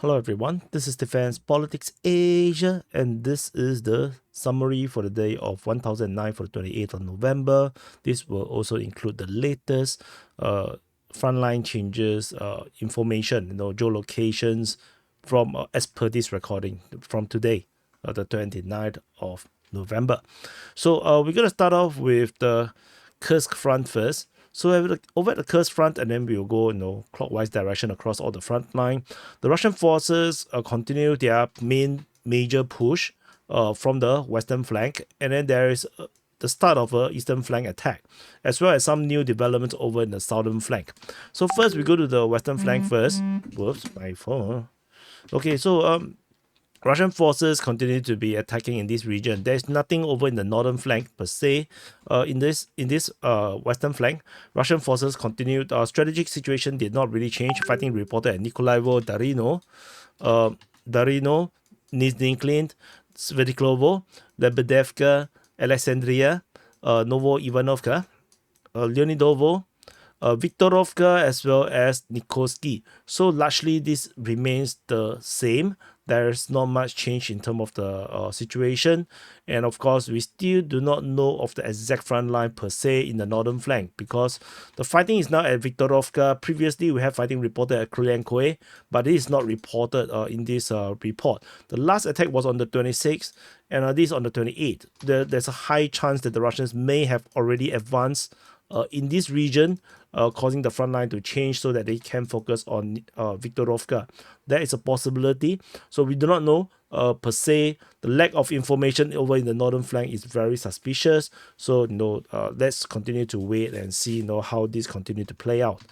Hello everyone, this is Defense Politics Asia, and this is the summary for the day of 1009 for the 28th of November. This will also include the latest frontline changes, information, geolocations from as per this recording from today, the 29th of November. So we're going to start off with the Kursk front first. So over at the Kursk front, and then we'll go, clockwise direction across all the front line. The Russian forces continue their major push from the western flank, and then there is the start of a eastern flank attack, as well as some new developments over in the southern flank. So first, we go to the western flank first. Whoops, my phone. Okay, so Russian forces continue to be attacking in this region. There's nothing over in the northern flank per se. In this western flank, Russian forces continued. Strategic situation did not really change. Fighting reported at Nikolaevo, Darino, Nizhny Klint, Svidiklovo, Lebedevka, Alexandria, Novo Ivanovka, Leonidovo, Viktorovka, as well as Nikolsky. So largely this remains the same. There's not much change in terms of the situation, and of course we still do not know of the exact front line per se in the northern flank, because the fighting is now at Viktorovka. Previously we have fighting reported at Krylenkoe, but it is not reported in this report. The last attack was on the 26th, and this on the 28th. There's a high chance that the Russians may have already advanced in this region, causing the front line to change so that they can focus on Viktorovka. That is a possibility. So we do not know per se. The lack of information over in the northern flank is very suspicious. So let's continue to wait and see how this continue to play out.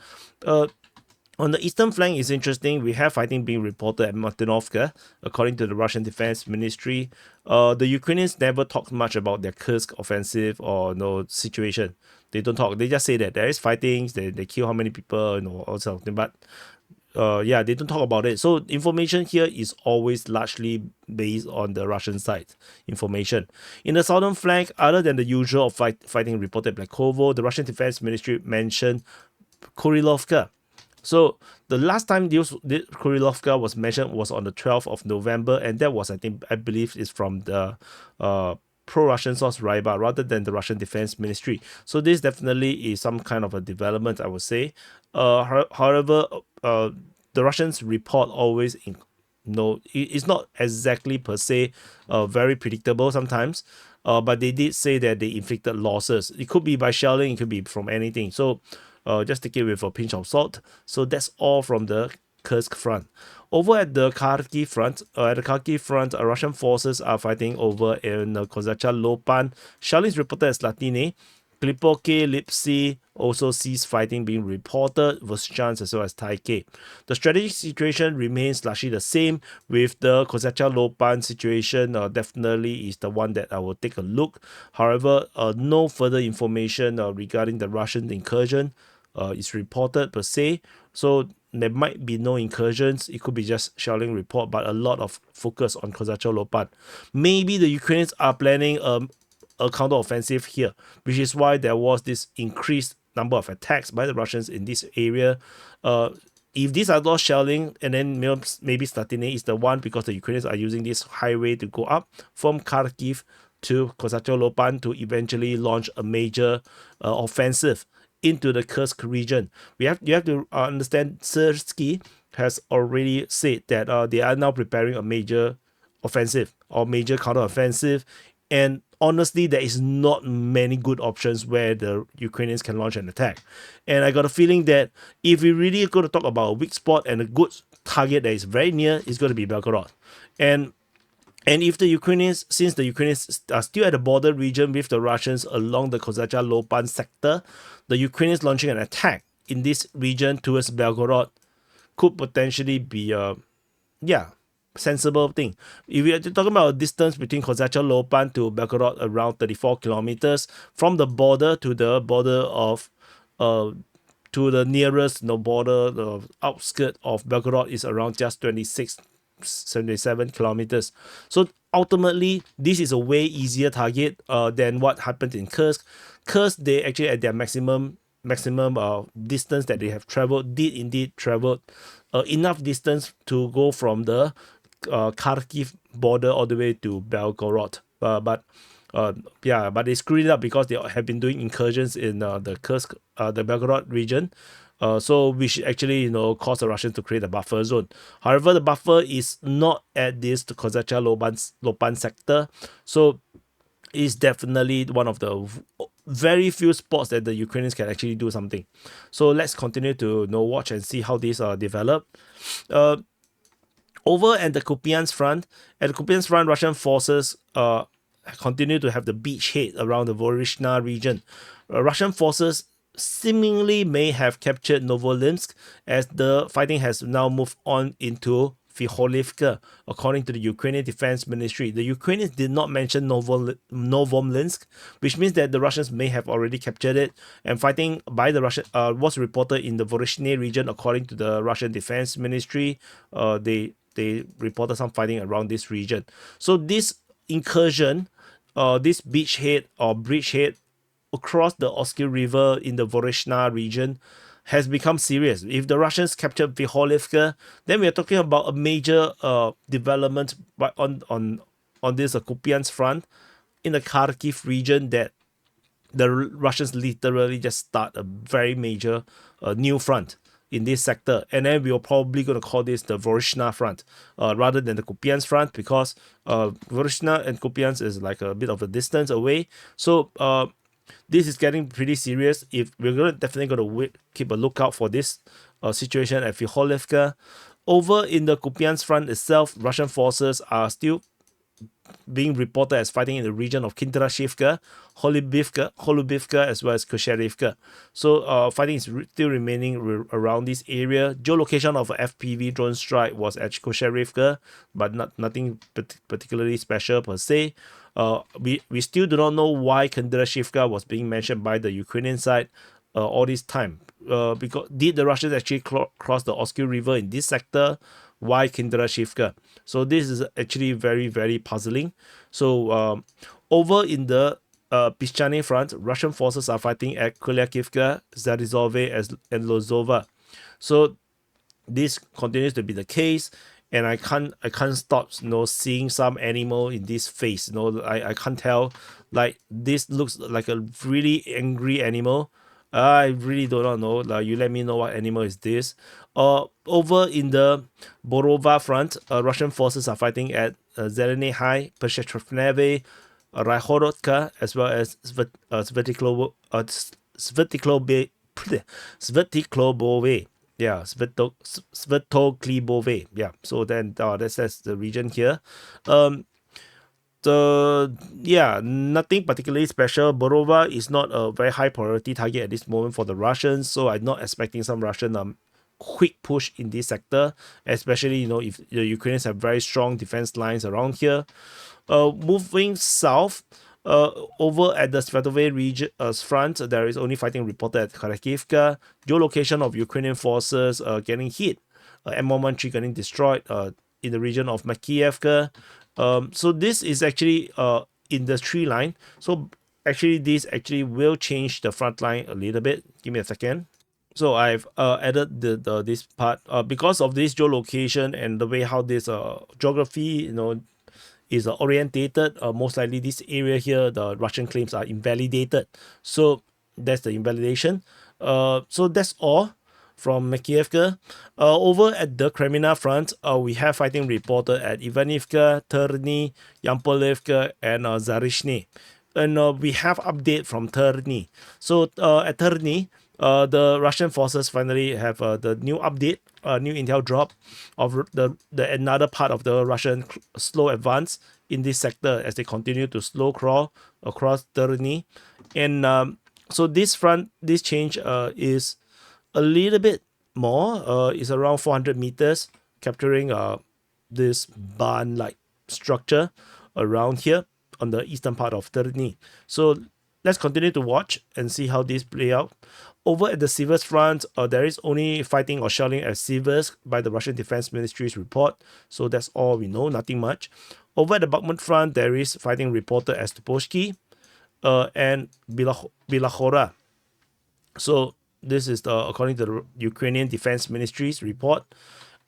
On the eastern flank, it's interesting. We have fighting being reported at Martinovka, according to the Russian Defense Ministry. The Ukrainians never talked much about their Kursk offensive or situation. They don't talk. They just say that there is fighting. They kill how many people, all something. But they don't talk about it. So information here is always largely based on the Russian side information. In the southern flank, other than the usual of fighting reported at Blakovo, the Russian Defense Ministry mentioned Kurilovka. So the last time Kurilovka was mentioned was on the 12th of November, and that was, I believe, is from the pro-Russian source Ryba rather than the Russian Defense Ministry. So this definitely is some kind of a development, I would say. However, the Russians report always it's not exactly per se very predictable sometimes. But they did say that they inflicted losses. It could be by shelling, it could be from anything. So just take it with a pinch of salt. So that's all from the Kursk front. Over at the Kharkiv front, Russian forces are fighting over in Kozacha Lopan. Shelling is reported as Latine. Klipoke, Lipsy also sees fighting being reported, Voschans as well as Taike. The strategic situation remains largely the same, with the Kozacha Lopan situation definitely is the one that I will take a look. However, no further information regarding the Russian incursion is reported per se. So there might be no incursions. It could be just shelling report, but a lot of focus on Kozacha Lopan. Maybe the Ukrainians are planning a counter-offensive here, which is why there was this increased number of attacks by the Russians in this area. If these are not shelling, and then maybe Statine is the one, because the Ukrainians are using this highway to go up from Kharkiv to Kozacha Lopan to eventually launch a major offensive into the Kursk region. You have to understand, Sersky has already said that they are now preparing a major offensive or major counter-offensive, and honestly, there is not many good options where the Ukrainians can launch an attack. And I got a feeling that if we really are going to talk about a weak spot and a good target that is very near, it's going to be Belgorod. And if the Ukrainians, since the Ukrainians are still at the border region with the Russians along the Kozacha Lopan sector, the Ukrainians launching an attack in this region towards Belgorod could potentially be sensible thing. If we are talking about a distance between Kozacha Lopan to Belgorod around 34 kilometers, from the border to the border of to the nearest border, the outskirt of Belgorod is around just 77 kilometers. So ultimately, this is a way easier target than what happened in Kursk. Kursk, they actually at their maximum maximum distance that they have traveled, did indeed travel enough distance to go from the Kharkiv border all the way to Belgorod. But they screwed it up because they have been doing incursions in the Kursk, the Belgorod region. So which actually caused the Russians to create a buffer zone. However, the buffer is not at this Kozacha Lopan sector, so it's definitely one of the very few spots that the Ukrainians can actually do something. So let's continue to watch and see how these develop. Over at the Kupiansk front, Russian forces continue to have the beachhead around the Vorishna region. Russian forces seemingly may have captured Novolimsk, as the fighting has now moved on into Vikholivka, according to the Ukrainian Defense Ministry. The Ukrainians did not mention Novomlinsk, which means that the Russians may have already captured it, and fighting by the Russian was reported in the Vorishny region, according to the Russian Defense Ministry. They reported some fighting around this region. So this incursion, this beachhead or bridgehead across the Oskil River in the Vorishna region has become serious. If the Russians capture Vikholivka, then we are talking about a major development on this Kupiansk front in the Kharkiv region, that the Russians literally just start a very major new front in this sector, and then we are probably going to call this the Vorishna front rather than the Kupiansk front, because Vorishna and Kupiansk is like a bit of a distance away. So this is getting pretty serious. If we're definitely going to keep a lookout for this situation at Vikholivka. Over in the Kupiansk front itself, Russian forces are still being reported as fighting in the region of Kindrashivka, Holubivka, as well as Kusherivka. So fighting is still remaining around this area. Geolocation of a FPV drone strike was at Kusherivka, but nothing particularly special per se. We still do not know why Kindrashivka was being mentioned by the Ukrainian side all this time. Because did the Russians actually cross the Oskil River in this sector? Why Kindrashivka? So this is actually very, very puzzling. So over in the Pischany front, Russian forces are fighting at Kulyakivka, Zarizove, and Lozova. So this continues to be the case, and I can't stop seeing some animal in this face. I can't tell, like, this looks like a really angry animal. I really do not know. Like, you let me know what animal is this. Over in the Borova front, Russian forces are fighting at Zeleny High, Peshetrovneve, Raihorodka, as well as Svetiklobove. Yeah, Svetoklibove. Yeah, so then that's the region here. Nothing particularly special. Borova is not a very high priority target at this moment for the Russians, so I'm not expecting some Russian quick push in this sector, especially if the Ukrainians have very strong defense lines around here. Moving south, over at the Svetove region front, there is only fighting reported at Kharkivka. Geolocation of Ukrainian forces getting hit, M113 getting destroyed in the region of Makievka. So this is actually in the tree line. So actually this actually will change the front line a little bit. Give me a second. So I've added this part because of this geolocation and the way how this geography is orientated. Most likely this area here, the Russian claims are invalidated. So that's the invalidation. So that's all from Makievka. Over at the Kremina front, we have fighting reported at Ivanivka, Terny, Yampolivka, and Zarishny. And we have update from Terny. So at Terny, the Russian forces finally have the new update, new intel drop of the another part of the Russian slow advance in this sector as they continue to slow crawl across Terny. And so this change is a little bit more. Is around 400 meters, capturing this barn-like structure around here on the eastern part of Terny. So let's continue to watch and see how this play out. Over at the Siversk front, there is only fighting or shelling at Siversk by the Russian Defense Ministry's report. So that's all we know, nothing much. Over at the Bakhmut front, there is fighting reported at Stupovsky and Bilachora. So this is according to the Ukrainian Defense Ministry's report.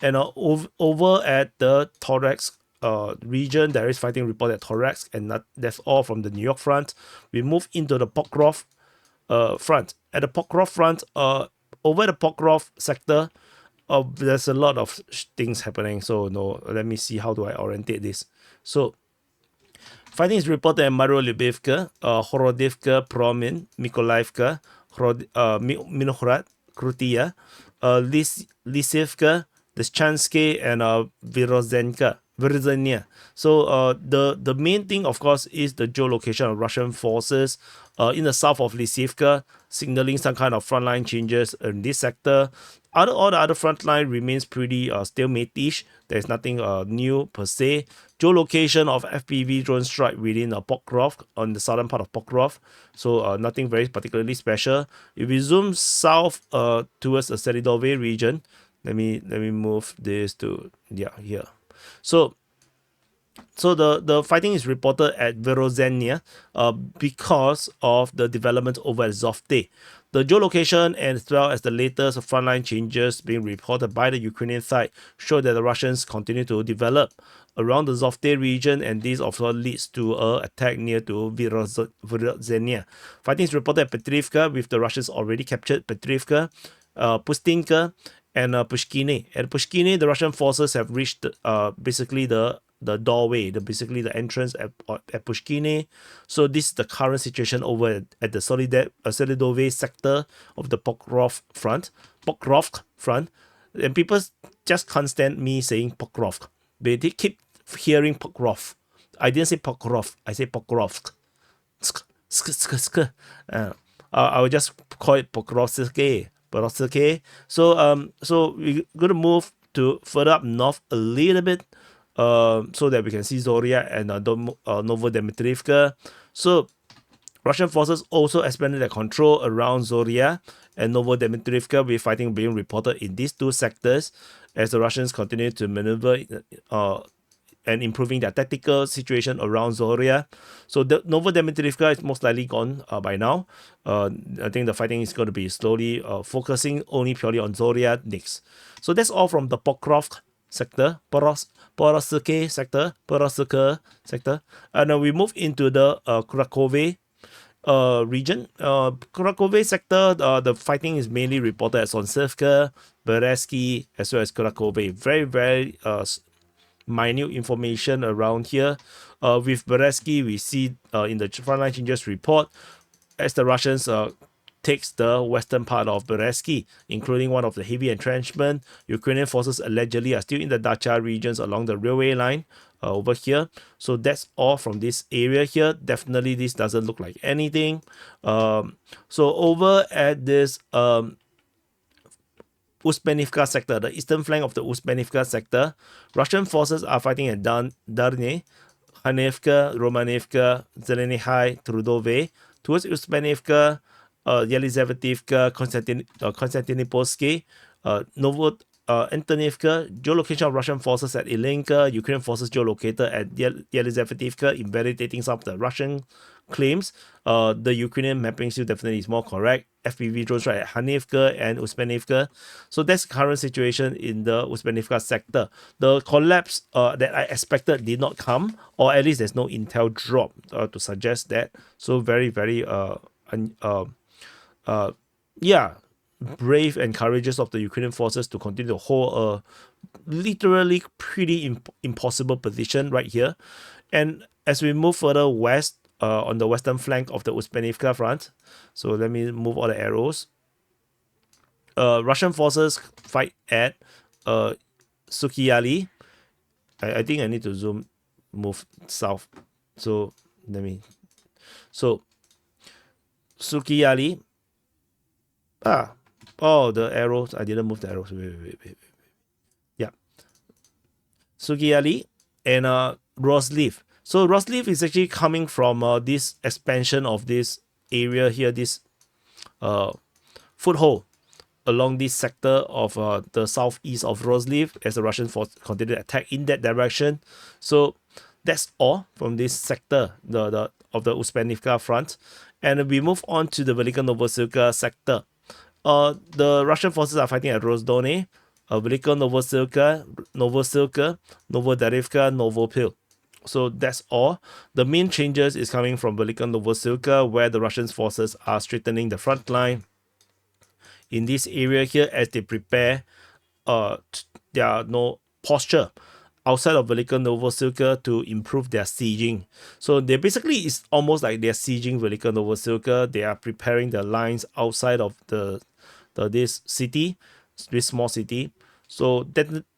And over at the Torex region, there is fighting report at Torex, and that's all from the New York front. We move into the Pokrov front. At the Pokrov front, over the Pokrov sector, there's a lot of things happening. So no, let me see how do I orientate this. So fighting is reported at Marolibivka, Horodivka, Promin, Mykolaievka, Minokhrad, Krutia, Lisivka, Deschansky, and Virozhenia. So the main thing, of course, is the geolocation of Russian forces in the south of Lisivka, signaling some kind of frontline changes in this sector. All the other frontline remains pretty stalemate-ish. There's nothing new per se. Geolocation of FPV drone strike within Pokrov on the southern part of Pokrov. So nothing very particularly special. If we zoom south towards the Selidove region, let me move this to here. So the fighting is reported at Verozhenia because of the development over at Zovte. The geolocation as well as the latest frontline changes being reported by the Ukrainian side show that the Russians continue to develop around the Zovte region, and this also leads to an attack near to Verozhenia. Fighting is reported at Petrivka, with the Russians already captured Petrivka, Pustinka, and Pushkine. At Pushkine, the Russian forces have reached basically the doorway, basically the entrance at Pushkine. So this is the current situation over at the Solidove sector of the Pokrovsk front. And people just can't stand me saying Pokrovsk. They keep hearing Pokrov. I didn't say Pokrov, I say Pokrovsk. I will just call it Pokrovsk. So we're going to move to further up north a little bit, so that we can see Zoria and Novodemitrivka. So Russian forces also expanded their control around Zoria and Novodemitrivka, with fighting being reported in these two sectors as the Russians continue to maneuver and improving their tactical situation around Zoria. So the Novodemitrivka is most likely gone by now. I think the fighting is going to be slowly focusing only purely on Zoria next. So that's all from the Pokrovsk sector, Porosky sector. And then we move into the Krakove region. Krakove sector, the fighting is mainly reported at Sonsevka, Beresky, as well as Krakove. Very, very minute information around here. With Beresky, we see in the frontline changes report, as the Russians takes the western part of Beresky, including one of the heavy entrenchment. Ukrainian forces allegedly are still in the Dacha regions along the railway line over here. So that's all from this area here. Definitely this doesn't look like anything. So over at this Uspenivka sector, the eastern flank of the Uspenivka sector, Russian forces are fighting at Darne, Hanevka, Romanevka, Zelenihai, Trudove. Towards Uspenivka, Yelizavetivka, Konstantinopolsky, Antonivka, geolocation of Russian forces at Ilinka, Ukrainian forces geolocated at Yelizavetivka, invalidating some of the Russian claims. The Ukrainian mapping still definitely is more correct. FPV drones right at Hanivka and Uspenivka. So that's the current situation in the Uspenivka sector. The collapse that I expected did not come, or at least there's no intel drop to suggest that. So very, very brave and courageous of the Ukrainian forces to continue to hold a literally pretty impossible position right here. And as we move further west, on the western flank of the Uspenivka front, so let me move all the arrows. Russian forces fight at Sukiali. I think I need to move south. So Sukiali. The arrows. I didn't move the arrows. Wait. Yeah. Sukiali and Rosleaf. So Rosleaf is actually coming from this expansion of this area here, this foothold along this sector of the southeast of Rosleaf, as the Russian force continue to attack in that direction. So that's all from this sector, of the Uspenivka front. And we move on to the Velika Novosilka sector. the Russian forces are fighting at Rozdone, Velika Novosilka, Novodarivka, Novopil. So that's all. The main changes is coming from Velika Novosilka, where the Russian forces are strengthening the front line in this area here as they prepare their posture outside of Velika Novosilka to improve their sieging. So they basically, it's almost like they're sieging Velika Novosilka. They are preparing the lines outside of this city, this small city. So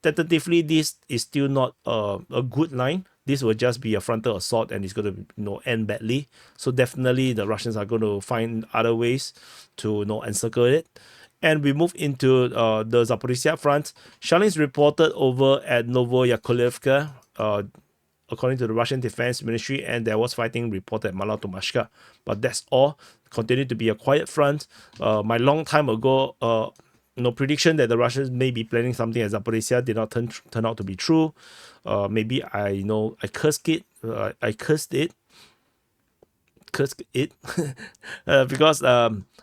tentatively, this is still not a good line. This will just be a frontal assault and it's going to end badly. So definitely the Russians are going to find other ways to encircle it. And we move into the Zaporizhia front. Shellings reported over at Novoyakovlevka, according to the Russian Defense Ministry, and there was fighting reported at Malotomashka. But that's all. Continued to be a quiet front. My long time ago, prediction that the Russians may be planning something at Zaporizhia did not turn out to be true. Maybe I cursed it. Because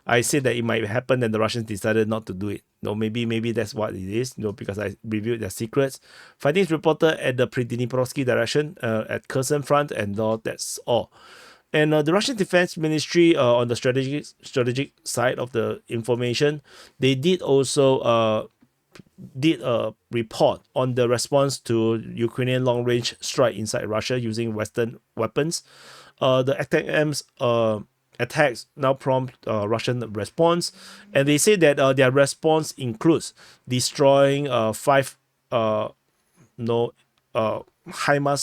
I said that it might happen and the Russians decided not to do it. Maybe that's what it is. Because I reviewed their secrets. Fighting is reported at the Pridniprovsky direction at Kherson front, and that's all. And the Russian Defense Ministry, on the strategic side of the information, they did also did a report on the response to Ukrainian long-range strike inside Russia using Western weapons. The ATACMS attacks now prompt Russian response, and they say that their response includes destroying 5 HIMARS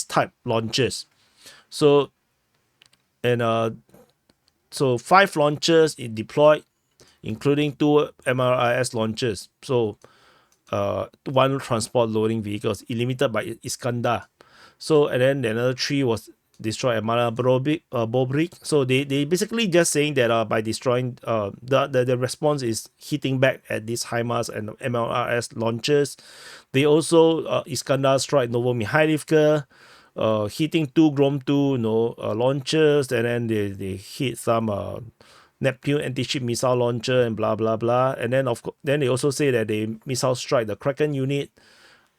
type launchers. So 5 launchers it deployed, including 2 MRIS launchers. So 1 transport loading vehicles limited by Iskandar. So and then another 3 was destroyed at Bobrik. So they basically just saying that by destroying the response is hitting back at these HIMARS and MLRS launchers. They also Iskandar strike Novomikhailivka, hitting 2 Grom-2 launchers, and then they hit some Neptune anti-ship missile launcher and blah blah blah. And then then they also say that they missile strike the Kraken unit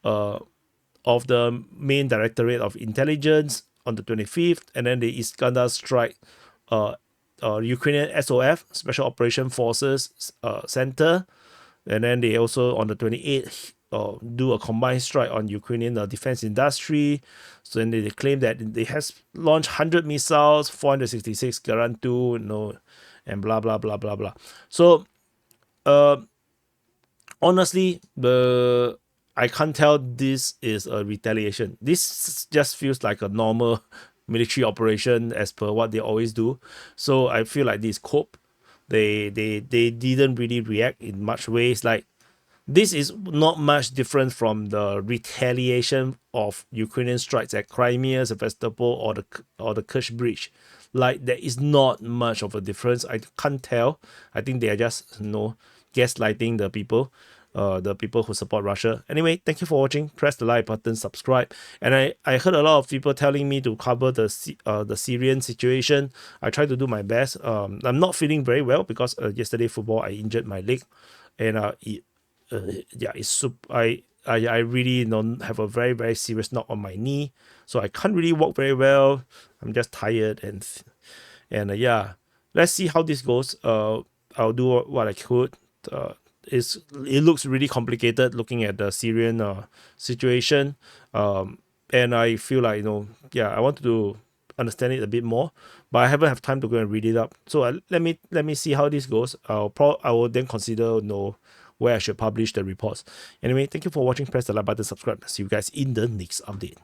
of the main Directorate of Intelligence on the 25th, and then the Iskandar strike Ukrainian SOF, Special Operation Forces Center, and then they also on the 28th do a combined strike on Ukrainian defense industry. So then they claim that they has launched 100 missiles, 466 Garand-2, and blah blah blah blah blah. So honestly, I can't tell this is a retaliation. This just feels like a normal military operation as per what they always do. So I feel like this cope. They didn't really react in much ways. Like, this is not much different from the retaliation of Ukrainian strikes at Crimea, Sevastopol, or the Kerch Bridge. Like, there is not much of a difference. I can't tell. I think they are just gaslighting the people who support Russia. Anyway, thank you for watching. Press the like button, subscribe. And I heard a lot of people telling me to cover the Syrian situation. I try to do my best. I'm not feeling very well because yesterday football I injured my leg, and I really have a very, very serious knock on my knee, so I can't really walk very well. I'm just tired, and let's see how this goes. I'll do what I could. It looks really complicated looking at the Syrian situation, and I feel like I want to understand it a bit more, but I haven't have time to go and read it up. So let me see how this goes. I will then consider where I should publish the reports. Anyway, thank you for watching. Press the like button, subscribe. See you guys in the next update.